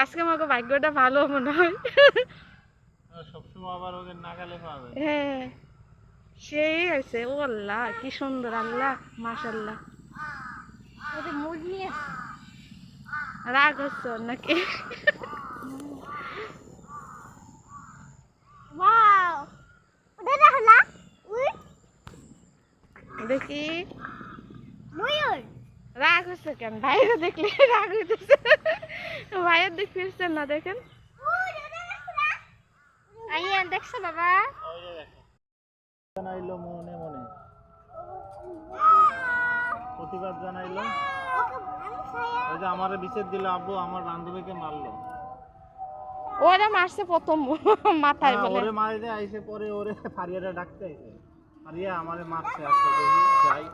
আজকে আমাকে ভাগ্যটা ভালো মনে হয়। সবসময় আবার ওদের নাগালে পাবে। হ্যাঁ সেই আছে। ও আল্লাহ কি সুন্দর, আল্লাহ মাশাআল্লাহ। ওদের মুড নিয়ে রাগ হচ্ছে ওর নাকি? ওয়াও ওটা দেখো না দেখি ময়ূর। রাগ হচ্ছে কেন? ভাইয়ের দেখলে রাগ হইতেছে। ভাইয়ের দিক ফিরছেন না দেখেন। আইয়া দেখছো বাবা? জানাইলো মনে মনে, প্রতিবাদ জানাইলো। ওই যে আমারে বিচ্ছেদ দিল আব্বু, আমার বান্ধবীকে মারলো। ওরা মারছে প্রথম মাথায় বলে। ওরে মারি দিয়ে আইসে পরে ওরে ফারিয়াটা ডাকতে আইছে। ফারিয়া আমারে মারছে, আজকে দেখি যাই।